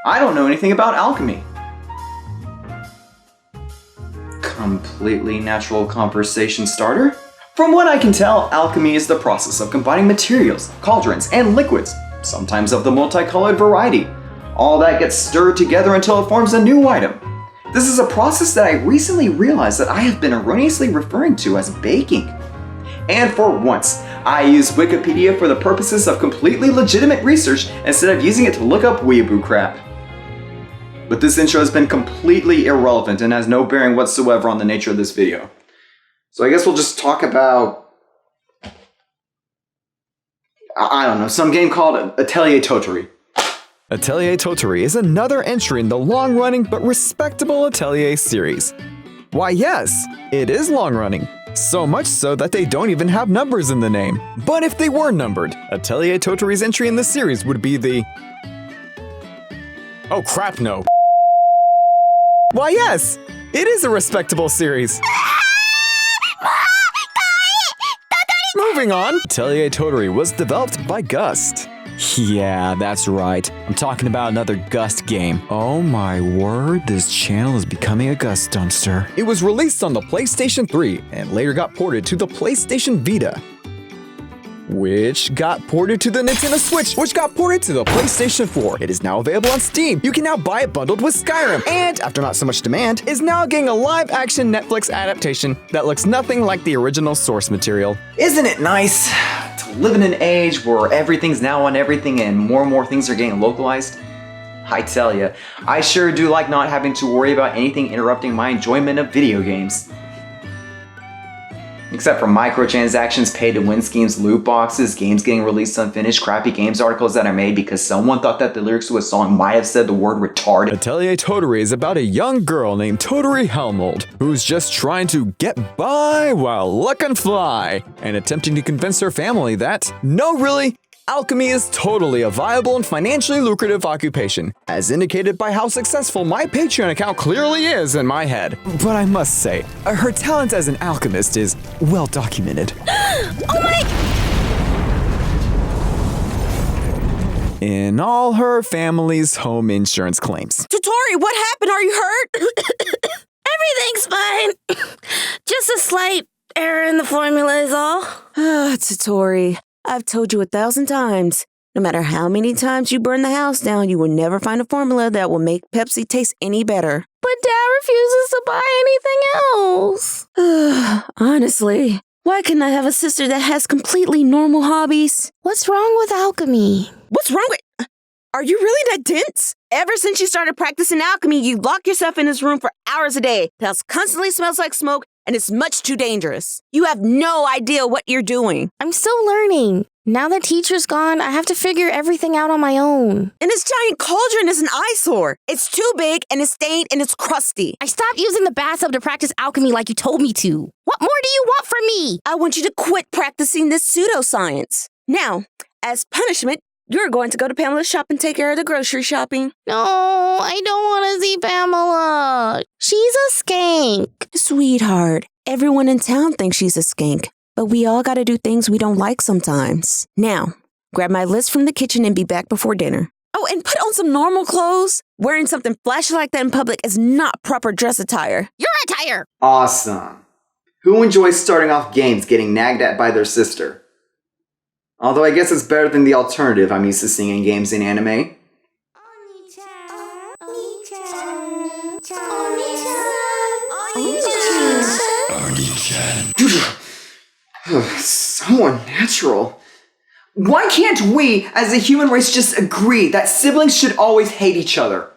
I don't know anything about alchemy. Completely natural conversation starter. From what I can tell, alchemy is the process of combining materials, cauldrons, and liquids, sometimes of the multicolored variety. All that gets stirred together until it forms a new item. This is a process that I recently realized that I have been erroneously referring to as baking. And for once, I use Wikipedia for the purposes of completely legitimate research instead of using it to look up weeaboo crap. But this intro has been completely irrelevant and has no bearing whatsoever on the nature of this video. So I guess we'll just talk about, I don't know, some game called Atelier Totori. Atelier Totori is another entry in the long-running but respectable Atelier series. Why yes, it is long-running. So much so that they don't even have numbers in the name. But if they were numbered, Atelier Totori's entry in the series would be the... Oh crap, no. Why yes, it is a respectable series. Moving on, Atelier Totori was developed by Gust. Yeah, that's right. I'm talking about another Gust game. Oh my word, this channel is becoming a Gust dumpster. It was released on the PlayStation 3 and later got ported to the PlayStation Vita, which got ported to the Nintendo Switch, which got ported to the PlayStation 4. It is now available on Steam. You can now buy it bundled with Skyrim, and after not so much demand, is now getting a live-action Netflix adaptation that looks nothing like the original source material. Isn't it nice to live in an age where everything's now on everything and more things are getting localized? I tell ya, I sure do like not having to worry about anything interrupting my enjoyment of video games. Except for microtransactions, pay-to-win schemes, loot boxes, games getting released unfinished, crappy games articles that are made because someone thought that the lyrics to a song might have said the word retarded. Atelier Totori is about a young girl named Totori Helmold, who's just trying to get by while looking fly, and attempting to convince her family that, no really, alchemy is totally a viable and financially lucrative occupation, as indicated by how successful my Patreon account clearly is in my head. But I must say, her talent as an alchemist is well documented. Oh my! In all her family's home insurance claims. Totori, what happened? Are you hurt? Everything's fine. Just a slight error in the formula is all. Totori, I've told you 1,000 times. No matter how many times you burn the house down, you will never find a formula that will make Pepsi taste any better. But Dad refuses to buy anything else. Honestly, why couldn't I have a sister that has completely normal hobbies? What's wrong with alchemy? What's wrong with... Are you really that dense? Ever since you started practicing alchemy, you lock yourself in this room for hours a day. The house constantly smells like smoke, and it's much too dangerous. You have no idea what you're doing. I'm still learning. Now that teacher's gone, I have to figure everything out on my own. And this giant cauldron is an eyesore. It's too big, and it's stained, and it's crusty. I stopped using the bathtub to practice alchemy like you told me to. What more do you want from me? I want you to quit practicing this pseudoscience. Now, as punishment, you're going to go to Pamela's shop and take care of the grocery shopping. No, I don't want to see Pamela. She's a skank. Sweetheart, everyone in town thinks she's a skank, but we all gotta do things we don't like sometimes. Now, grab my list from the kitchen and be back before dinner. Oh, and put on some normal clothes. Wearing something flashy like that in public is not proper dress attire. Your attire. Awesome. Who enjoys starting off games getting nagged at by their sister? Although I guess it's better than the alternative I'm used to seeing in games and anime. So unnatural. Why can't we, as a human race, just agree that siblings should always hate each other?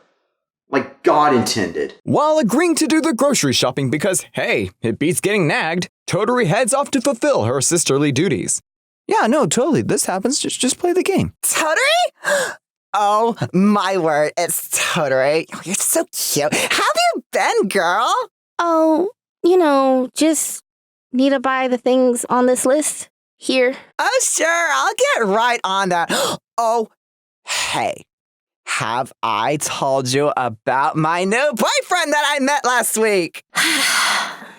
Like God intended. While agreeing to do the grocery shopping because, hey, it beats getting nagged, Totori heads off to fulfill her sisterly duties. Yeah, no, totally. This happens. Just play the game. Totori? Oh, my word. It's Totori. Oh, you're so cute. How have you been, girl? Oh, just need to buy the things on this list. Here. Oh, sure. I'll get right on that. Oh, hey. Have I told you about my new boyfriend that I met last week?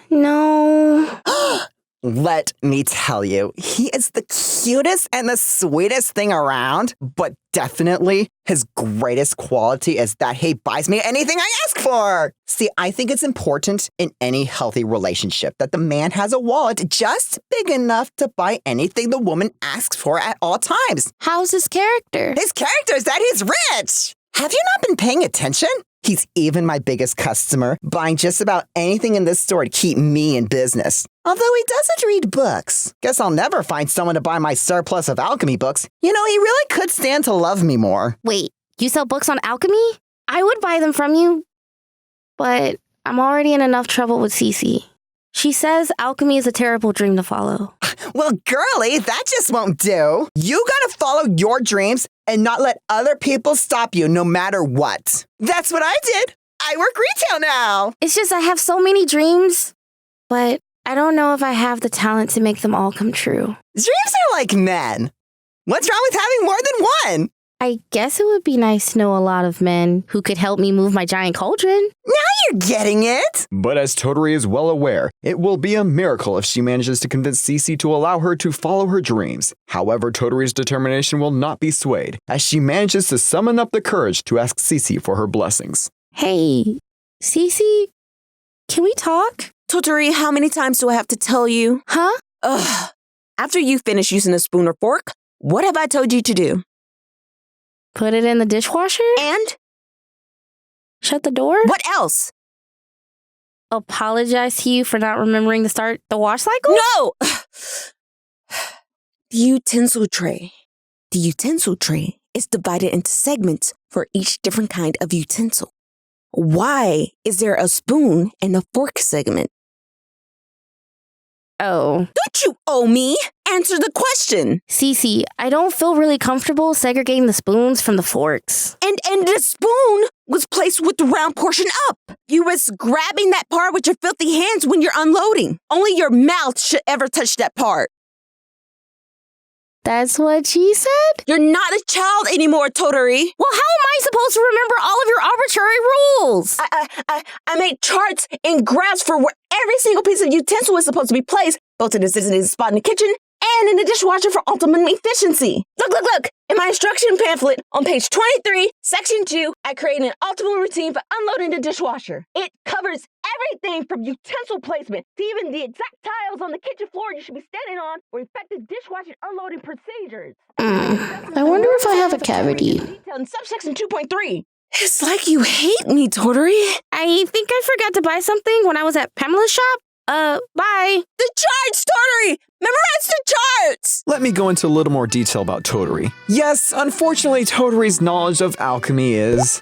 No. let me tell you, he is the cutest and the sweetest thing around, but definitely his greatest quality is that he buys me anything I ask for. See, I think it's important in any healthy relationship that the man has a wallet just big enough to buy anything the woman asks for at all times. How's his character? His character is that he's rich. Have you not been paying attention? He's even my biggest customer, buying just about anything in this store to keep me in business. Although he doesn't read books. Guess I'll never find someone to buy my surplus of alchemy books. You know, he really could stand to love me more. Wait, you sell books on alchemy? I would buy them from you, but I'm already in enough trouble with Ceci. She says alchemy is a terrible dream to follow. Well, girlie, that just won't do. You gotta follow your dreams and not let other people stop you no matter what. That's what I did. I work retail now. It's just I have so many dreams, but I don't know if I have the talent to make them all come true. Dreams are like men. What's wrong with having more than one? I guess it would be nice to know a lot of men who could help me move my giant cauldron. Now you're getting it. But as Totori is well aware, it will be a miracle if she manages to convince Ceci to allow her to follow her dreams. However, Totori's determination will not be swayed, as she manages to summon up the courage to ask Ceci for her blessings. Hey, Ceci, can we talk? Totori, how many times do I have to tell you? Huh? Ugh. After you finish using a spoon or fork, what have I told you to do? Put it in the dishwasher? And? Shut the door? What else? Apologize to you for not remembering to start the wash cycle? No! The utensil tray. The utensil tray is divided into segments for each different kind of utensil. Why is there a spoon and a fork segment? Oh. Don't you owe me? Answer the question. Ceci, I don't feel really comfortable segregating the spoons from the forks. And the spoon was placed with the round portion up. You risk grabbing that part with your filthy hands when you're unloading. Only your mouth should ever touch that part. That's what she said? You're not a child anymore, Totori. Well, how am I supposed to remember all of your arbitrary rules? I made charts and graphs for where every single piece of utensil is supposed to be placed, both in a designated spot in the kitchen and in the dishwasher for ultimate efficiency. Look! In my instruction pamphlet on page 23, section 2, I created an optimal routine for unloading the dishwasher. It covers everything from utensil placement to even the exact tiles on the kitchen floor you should be standing on or effective dishwashing unloading procedures. I wonder if I have a cavity. Detailed in subsection 2.3. It's like you hate me, Totori. I think I forgot to buy something when I was at Pamela's shop. Bye. The charts, Totori! Memorize the charts! Let me go into a little more detail about Totori. Yes, unfortunately, Totori's knowledge of alchemy is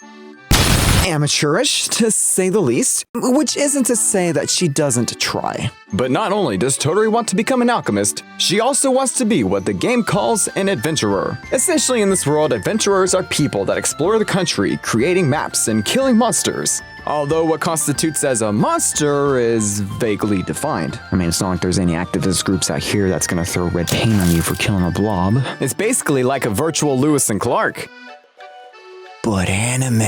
amateurish, to say the least, which isn't to say that she doesn't try. But not only does Totori want to become an alchemist, she also wants to be what the game calls an adventurer. Essentially, in this world, adventurers are people that explore the country, creating maps and killing monsters. Although what constitutes as a monster is vaguely defined. I mean, it's not like there's any activist groups out here that's gonna throw red paint on you for killing a blob. It's basically like a virtual Lewis and Clark. But anime.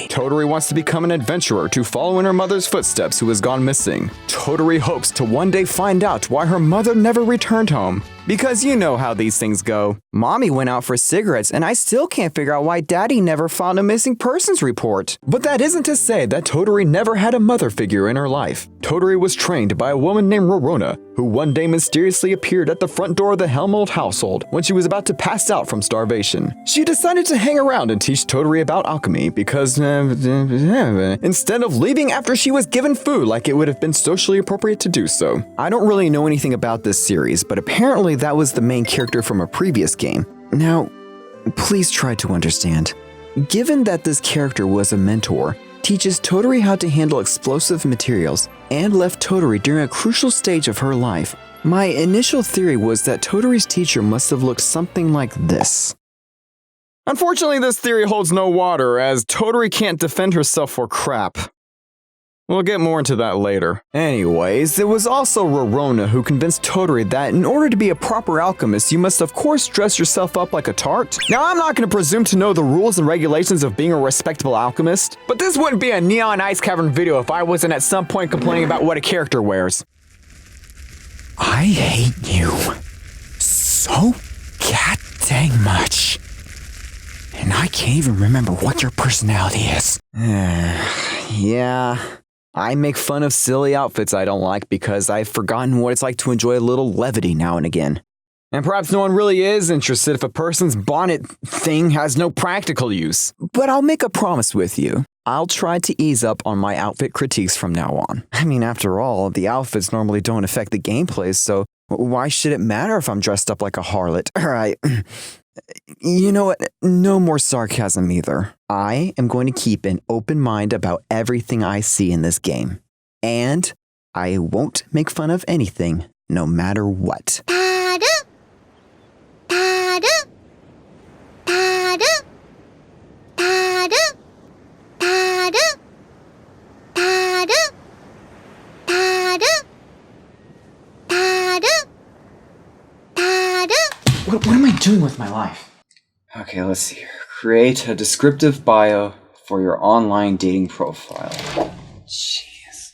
Totori wants to become an adventurer to follow in her mother's footsteps who has gone missing. Totori hopes to one day find out why her mother never returned home. Because you know how these things go. Mommy went out for cigarettes and I still can't figure out why Daddy never filed a missing persons report. But that isn't to say that Totori never had a mother figure in her life. Totori was trained by a woman named Rorona, who one day mysteriously appeared at the front door of the Helmold household when she was about to pass out from starvation. She decided to hang around and teach Totori about alchemy because instead of leaving after she was given food like it would have been socially appropriate to do so. I don't really know anything about this series, but apparently that was the main character from a previous game. Now, please try to understand. Given that this character was a mentor, teaches Totori how to handle explosive materials, and left Totori during a crucial stage of her life, my initial theory was that Totori's teacher must have looked something like this. Unfortunately, this theory holds no water, as Totori can't defend herself for crap. We'll get more into that later. Anyways, it was also Rorona who convinced Totori that in order to be a proper alchemist, you must of course dress yourself up like a tart. Now, I'm not going to presume to know the rules and regulations of being a respectable alchemist, but this wouldn't be a Neon Ice Cavern video if I wasn't at some point complaining about what a character wears. I hate you so god dang much. And I can't even remember what your personality is. Yeah, I make fun of silly outfits I don't like because I've forgotten what it's like to enjoy a little levity now and again. And perhaps no one really is interested if a person's bonnet thing has no practical use. But I'll make a promise with you. I'll try to ease up on my outfit critiques from now on. I mean, after all, the outfits normally don't affect the gameplay, so why should it matter if I'm dressed up like a harlot? Alright. You know what? No more sarcasm either. I am going to keep an open mind about everything I see in this game. And I won't make fun of anything, no matter what. What am I doing with my life? Okay, let's see here. Create a descriptive bio for your online dating profile. Jeez.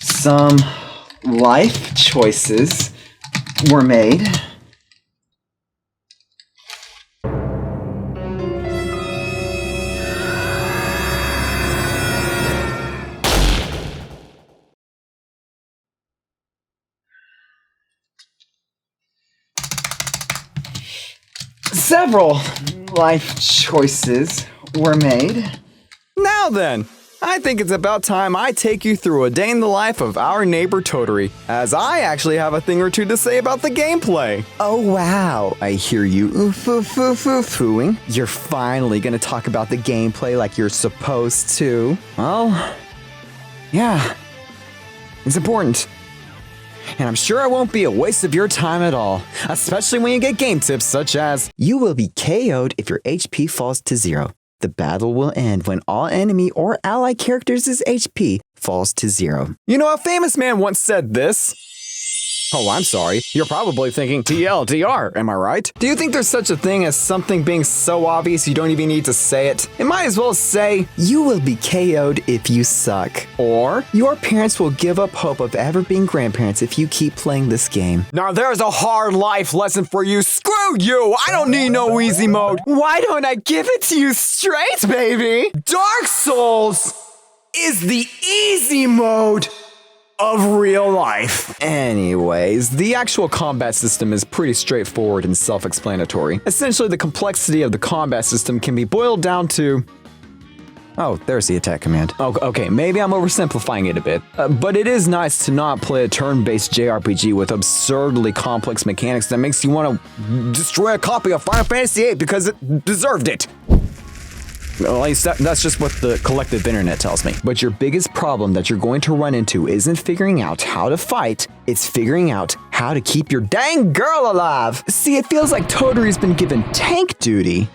Some life choices were made. Several life choices were made. Now then, I think it's about time I take you through a day in the life of our neighbor Totori, as I actually have a thing or two to say about the gameplay. Oh wow, I hear you oof-oof-oof-oof-ooing. You're finally gonna talk about the gameplay like you're supposed to. Well, yeah, it's important. And I'm sure it won't be a waste of your time at all, especially when you get game tips such as, you will be KO'd if your HP falls to 0. The battle will end when all enemy or ally characters' HP falls to 0. You know, a famous man once said this. Oh, I'm sorry. You're probably thinking TLDR, am I right? Do you think there's such a thing as something being so obvious you don't even need to say it? It might as well say, you will be KO'd if you suck. Or, your parents will give up hope of ever being grandparents if you keep playing this game. Now there's a hard life lesson for you. Screw you! I don't need no easy mode. Why don't I give it to you straight, baby? Dark Souls is the easy mode of real life. Anyways, the actual combat system is pretty straightforward and self-explanatory. Essentially, the complexity of the combat system can be boiled down to... Oh, there's the attack command. Okay, maybe I'm oversimplifying it a bit, but it is nice to not play a turn-based JRPG with absurdly complex mechanics that makes you want to destroy a copy of Final Fantasy VIII because it deserved it. At least that's just what the collective internet tells me. But your biggest problem that you're going to run into isn't figuring out how to fight, it's figuring out how to keep your dang girl alive. See, it feels like Totori's been given tank duty,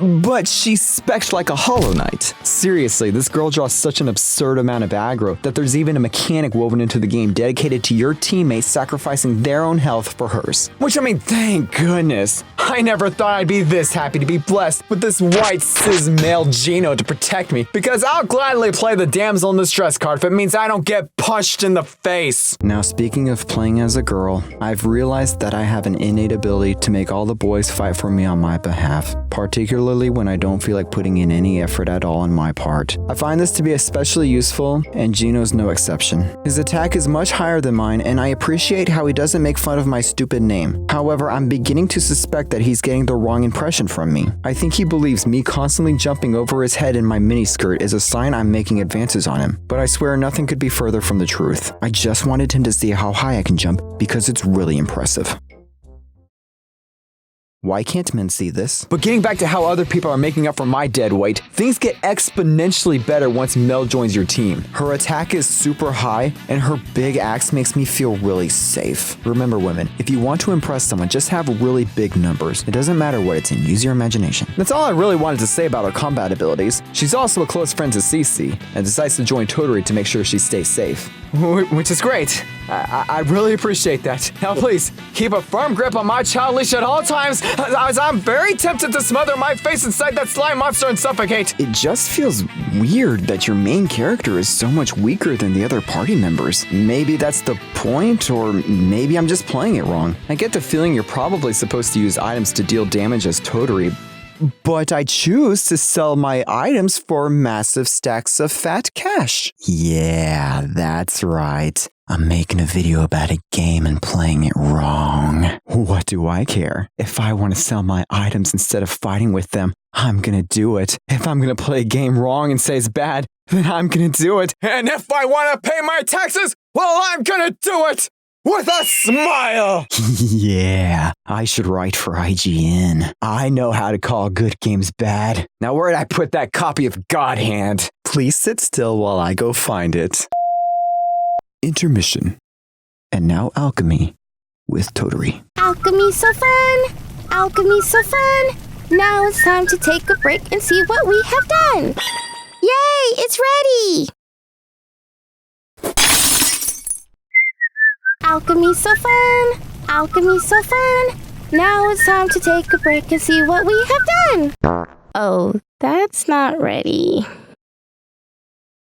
but she's spec'd like a Hollow Knight. Seriously, this girl draws such an absurd amount of aggro that there's even a mechanic woven into the game dedicated to your teammates sacrificing their own health for hers. Which, I mean, thank goodness. I never thought I'd be this happy to be blessed with this white cis male Gino to protect me, because I'll gladly play the damsel in distress card if it means I don't get punched in the face. Now, speaking of playing as a girl, I've realized that I have an innate ability to make all the boys fight for me on my behalf, particularly when I don't feel like putting in any effort at all on my part. I find this to be especially useful, and Gino's no exception. His attack is much higher than mine, and I appreciate how he doesn't make fun of my stupid name. However, I'm beginning to suspect that he's getting the wrong impression from me. I think he believes me constantly jumping over his head in my miniskirt is a sign I'm making advances on him, but I swear nothing could be further from the truth. I just wanted him to see how high I can jump because it's really impressive. Why can't men see this? But getting back to how other people are making up for my dead weight, things get exponentially better once Mel joins your team. Her attack is super high, and her big axe makes me feel really safe. Remember, women, if you want to impress someone, just have really big numbers. It doesn't matter what it's in, use your imagination. That's all I really wanted to say about her combat abilities. She's also a close friend to Ceci, and decides to join Totori to make sure she stays safe. which is great. I really appreciate that. Now please, keep a firm grip on my child leash at all times, as I'm very tempted to smother my face inside that slime monster and suffocate. It just feels weird that your main character is so much weaker than the other party members. Maybe that's the point, or maybe I'm just playing it wrong. I get the feeling you're probably supposed to use items to deal damage as Totori, but I choose to sell my items for massive stacks of fat cash. Yeah, that's right. I'm making a video about a game and playing it wrong. What do I care? If I want to sell my items instead of fighting with them, I'm gonna do it. If I'm gonna play a game wrong and say it's bad, then I'm gonna do it. And if I want to pay my taxes, well, I'm gonna do it! With a smile! Yeah, I should write for IGN. I know how to call good games bad. Now where'd I put that copy of God Hand? Please sit still while I go find it. Intermission. And now alchemy with Totori. Alchemy's so fun! Alchemy's so fun! Now it's time to take a break and see what we have done! Yay! It's ready! Alchemy's so fun! Alchemy's so fun! Now it's time to take a break and see what we have done! Oh, that's not ready.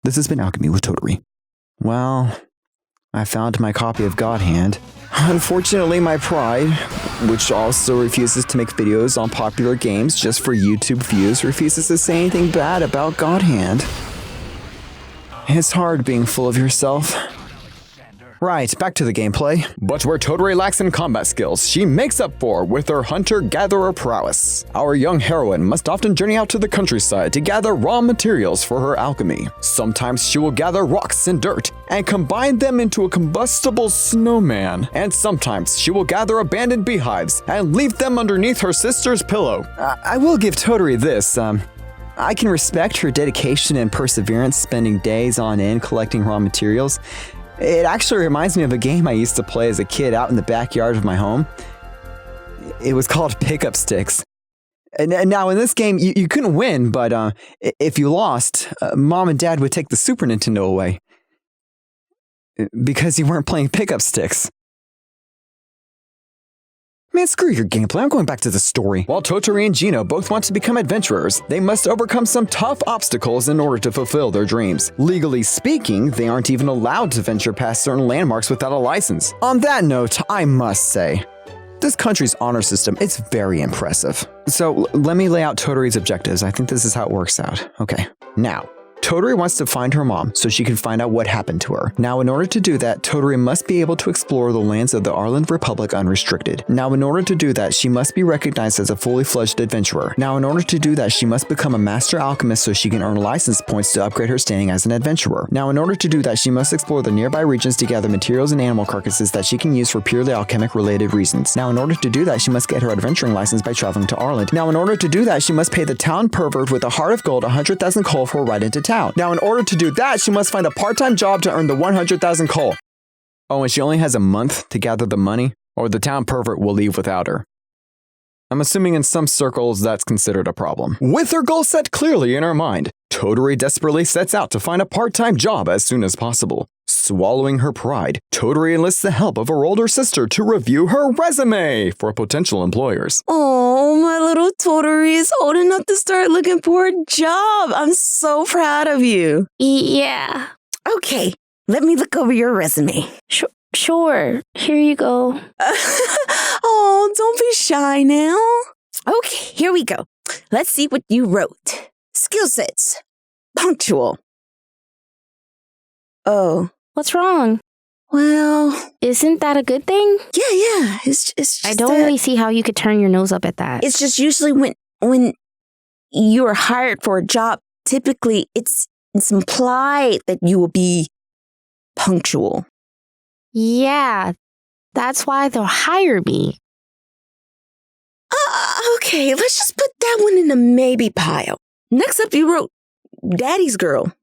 This has been Alchemy with Totori. Well, I found my copy of God Hand. Unfortunately, my pride, which also refuses to make videos on popular games just for YouTube views, refuses to say anything bad about God Hand. It's hard being full of yourself. Right, back to the gameplay. But where Totori lacks in combat skills, she makes up for with her hunter-gatherer prowess. Our young heroine must often journey out to the countryside to gather raw materials for her alchemy. Sometimes she will gather rocks and dirt and combine them into a combustible snowman. And sometimes she will gather abandoned beehives and leave them underneath her sister's pillow. I will give Totori this, I can respect her dedication and perseverance, spending days on end collecting raw materials. It actually reminds me of a game I used to play as a kid out in the backyard of my home. It was called Pickup Sticks. And now in this game, you couldn't win, but if you lost, Mom and Dad would take the Super Nintendo away. Because you weren't playing Pickup Sticks. Man, screw your gameplay, I'm going back to the story. While Totori and Gino both want to become adventurers, they must overcome some tough obstacles in order to fulfill their dreams. Legally speaking, they aren't even allowed to venture past certain landmarks without a license. On that note, I must say, this country's honor system is very impressive. So let me lay out Totori's objectives. I think this is how it works out. Okay, now, Totori wants to find her mom so she can find out what happened to her. Now, in order to do that, Totori must be able to explore the lands of the Arland Republic unrestricted. Now, in order to do that, she must be recognized as a fully fledged adventurer. Now, in order to do that, she must become a master alchemist so she can earn license points to upgrade her standing as an adventurer. Now, in order to do that, she must explore the nearby regions to gather materials and animal carcasses that she can use for purely alchemic related reasons. Now, in order to do that, she must get her adventuring license by traveling to Arland. Now, in order to do that, she must pay the town pervert with a heart of gold 100,000 coal for a ride into town. Now, in order to do that, she must find a part-time job to earn the 100,000 coal. Oh, and she only has a month to gather the money, or the town pervert will leave without her. I'm assuming in some circles that's considered a problem. With her goal set clearly in her mind, Totori desperately sets out to find a part-time job as soon as possible. Swallowing her pride, Totori enlists the help of her older sister to review her resume for potential employers. Oh, my little Totori is old enough to start looking for a job. I'm so proud of you. Yeah. Okay, let me look over your resume. Sure. Here you go. Oh, don't be shy now. Okay, here we go. Let's see what you wrote. Skill sets. Punctual. Oh. What's wrong? Well, Isn't that a good thing? yeah. It's just I don't really see how you could turn your nose up at that. It's just usually when you're hired for a job, typically it's implied that you will be punctual. Yeah, that's why they'll hire me. Okay, let's just put that one in the maybe pile. Next up, you wrote Daddy's Girl.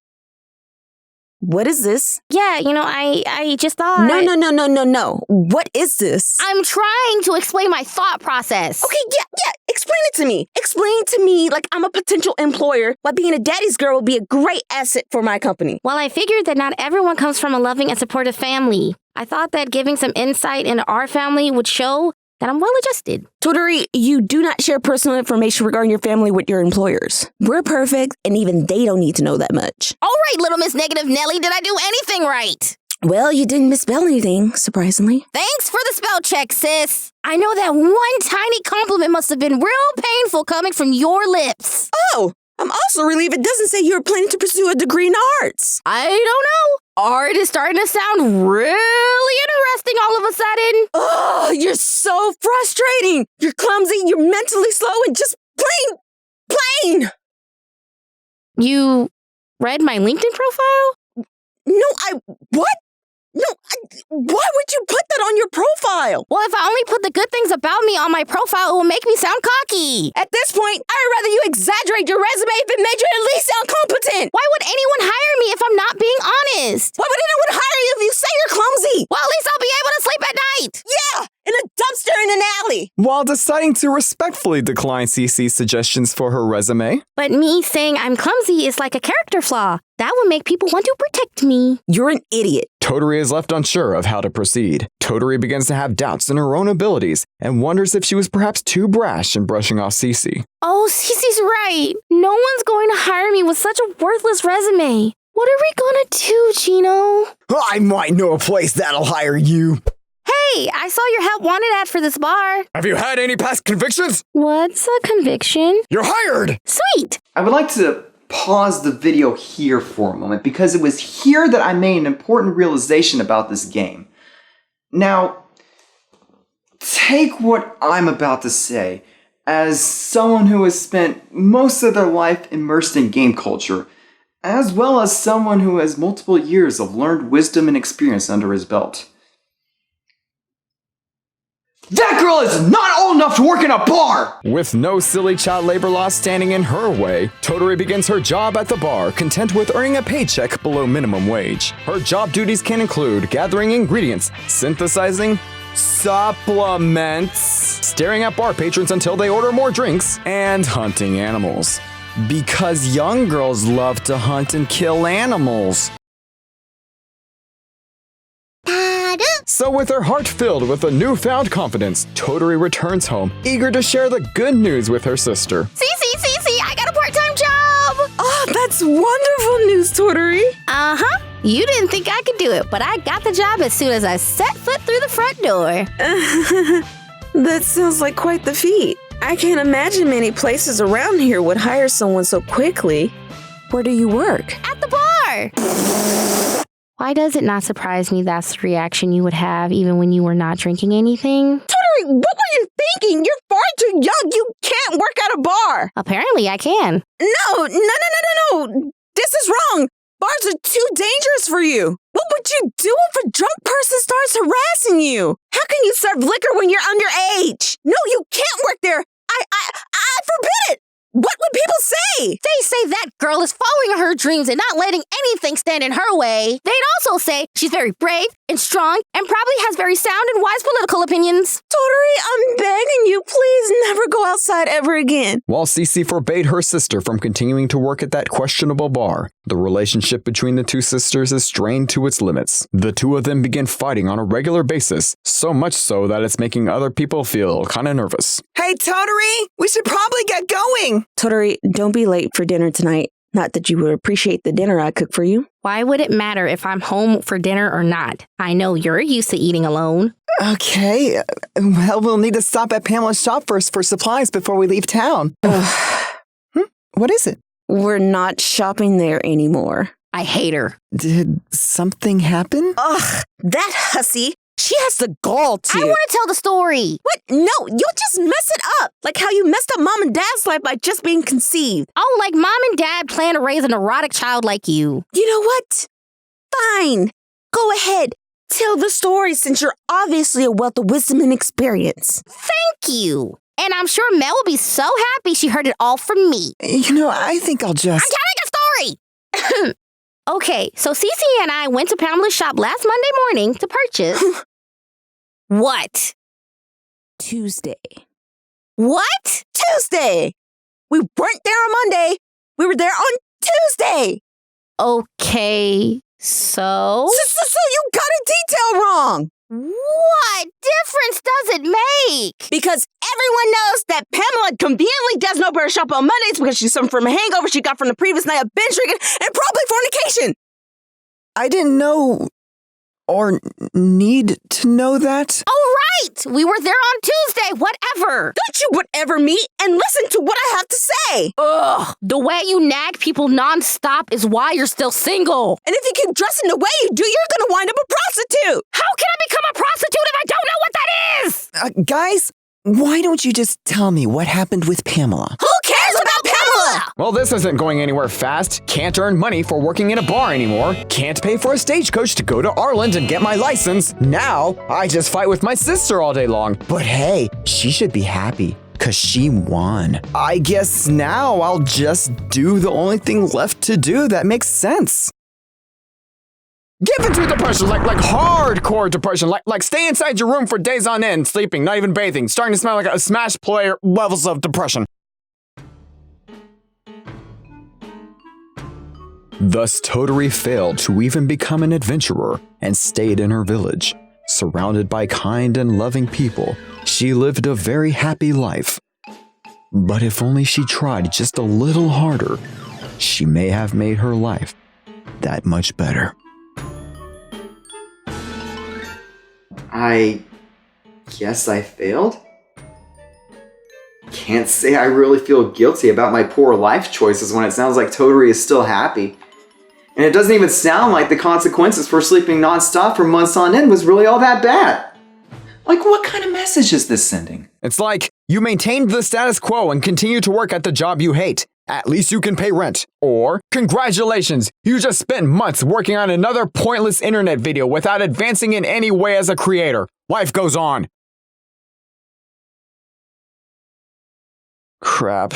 What is this? Yeah, I just thought... No. What is this? I'm trying to explain my thought process. Okay, yeah. Explain it to me. Explain to me like I'm a potential employer why being a daddy's girl will be a great asset for my company. Well, I figured that not everyone comes from a loving and supportive family. I thought that giving some insight into our family would show that I'm well-adjusted. Totori, you do not share personal information regarding your family with your employers. We're perfect, and even they don't need to know that much. All right, little Miss Negative Nelly, did I do anything right? Well, you didn't misspell anything, surprisingly. Thanks for the spell check, sis. I know that one tiny compliment must have been real painful coming from your lips. Oh, I'm also relieved it doesn't say you were planning to pursue a degree in arts. I don't know. Art is starting to sound really interesting all of a sudden. Oh, you're so frustrating. You're clumsy, you're mentally slow, and just plain. You read my LinkedIn profile? No, what? No, why would you put that on your profile? Well, if I only put the good things about me on my profile, it will make me sound cocky. At this point, I'd rather you exaggerate your resume if it made you at least sound competent. Why would anyone hire me if I'm not being honest? Why would anyone hire you if you say you're clumsy? Well, at least I'll be able to sleep at night. Yeah, in a dumpster in an alley. While deciding to respectfully decline Ceci's suggestions for her resume, But me saying I'm clumsy is like a character flaw. That would make people want to protect me. You're an idiot. Totori is left unsure of how to proceed. Totori begins to have doubts in her own abilities and wonders if she was perhaps too brash in brushing off Ceci. Oh, Cece's right. No one's going to hire me with such a worthless resume. What are we gonna do, Gino? I might know a place that'll hire you. Hey, I saw your help wanted ad for this bar. Have you had any past convictions? What's a conviction? You're hired! Sweet. I would like to pause the video here for a moment because it was here that I made an important realization about this game. Now, take what I'm about to say as someone who has spent most of their life immersed in game culture, as well as someone who has multiple years of learned wisdom and experience under his belt. That girl is not old enough to work in a bar! With no silly child labor laws standing in her way, Totori begins her job at the bar, content with earning a paycheck below minimum wage. Her job duties can include gathering ingredients, synthesizing supplements, staring at bar patrons until they order more drinks, and hunting animals. Because young girls love to hunt and kill animals. So with her heart filled with a newfound confidence, Totori returns home, eager to share the good news with her sister. Cece, I got a part-time job. Oh, that's wonderful news, Totori. Uh-huh. You didn't think I could do it, but I got the job as soon as I set foot through the front door. That sounds like quite the feat. I can't imagine many places around here would hire someone so quickly. Where do you work? At the bar. Why does it not surprise me that's the reaction you would have even when you were not drinking anything? Totori, what were you thinking? You're far too young. You can't work at a bar. Apparently I can. No. This is wrong. Bars are too dangerous for you. What would you do if a drunk person starts harassing you? How can you serve liquor when you're underage? No, you can't work there. I forbid it. What would people say? They say that girl is following her dreams and not letting anything stand in her way. They'd also say she's very brave and strong and probably has very sound and wise political opinions. Totori, I'm begging you, please never go outside ever again. While Ceci forbade her sister from continuing to work at that questionable bar, the relationship between the two sisters is strained to its limits. The two of them begin fighting on a regular basis, so much so that it's making other people feel kinda nervous. Hey, Totori, we should probably get going. Totori, don't be late for dinner tonight. Not that you would appreciate the dinner I cook for you. Why would it matter if I'm home for dinner or not? I know you're used to eating alone. Okay, well, we'll need to stop at Pamela's shop first for supplies before we leave town. What is it? We're not shopping there anymore. I hate her. Did something happen? Ugh, that hussy. She has the gall to. I want to tell the story. What? No, you'll just mess it up. Like how you messed up Mom and Dad's life by just being conceived. Oh, like Mom and Dad plan to raise an erotic child like you. You know what? Fine. Go ahead. Tell the story since you're obviously a wealth of wisdom and experience. Thank you. And I'm sure Mel will be so happy she heard it all from me. You know, I think I'll just... I'm telling a story! Okay, so Ceci and I went to Pamela's shop last Monday morning to purchase... What? Tuesday. What? Tuesday. We weren't there on Monday. We were there on Tuesday. Okay, so? So you got a detail wrong. What difference does it make? Because everyone knows that Pamela conveniently does no better shop on Mondays because she's suffering from a hangover she got from the previous night of binge drinking and probably fornication. I didn't know or need to know that. Oh, right! We were there on Tuesday, whatever! Don't you whatever me and listen to what I have to say. Ugh! The way you nag people nonstop is why you're still single! And if you keep dressing the way you do, you're gonna wind up a prostitute. How can I become a prostitute if I don't know what that is? Guys, why don't you just tell me what happened with Pamela? Who cares about Pamela? Well, this isn't going anywhere fast. Can't earn money for working in a bar anymore. Can't pay for a stagecoach to go to Ireland and get my license. Now, I just fight with my sister all day long. But hey, she should be happy, 'cause she won. I guess now I'll just do the only thing left to do that makes sense. Give into depression, like hardcore depression, like stay inside your room for days on end, sleeping, not even bathing, starting to smell like a Smash player levels of depression. Thus, Totori failed to even become an adventurer and stayed in her village. Surrounded by kind and loving people, she lived a very happy life. But if only she tried just a little harder, she may have made her life that much better. I guess I failed? Can't say I really feel guilty about my poor life choices when it sounds like Totori is still happy. And it doesn't even sound like the consequences for sleeping nonstop for months on end was really all that bad. Like, what kind of message is this sending? It's like, you maintained the status quo and continue to work at the job you hate. At least you can pay rent. Or, congratulations, you just spent months working on another pointless internet video without advancing in any way as a creator. Life goes on. Crap.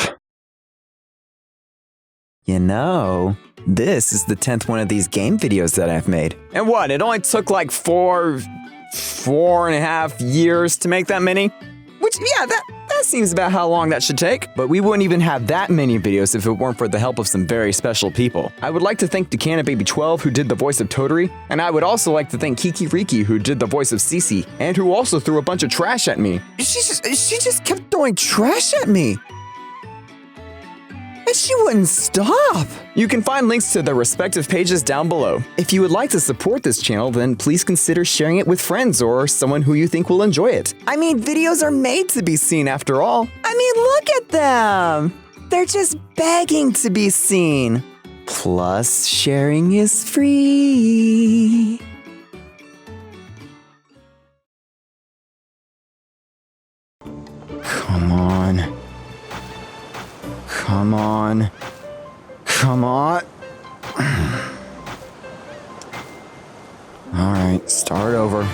You know, this is the 10th one of these game videos that I've made. And what, it only took like 4.5 years to make that many? Which, yeah, that seems about how long that should take. But we wouldn't even have that many videos if it weren't for the help of some very special people. I would like to thank Decanababy12, who did the voice of Totori, and I would also like to thank Kikiriki, who did the voice of Ceci, and who also threw a bunch of trash at me. She just kept throwing trash at me. And she wouldn't stop. You can find links to their respective pages down below. If you would like to support this channel, then please consider sharing it with friends or someone who you think will enjoy it. I mean, videos are made to be seen after all. I mean, look at them. They're just begging to be seen. Plus, sharing is free. Come on. Come on. Come on. All right, start over.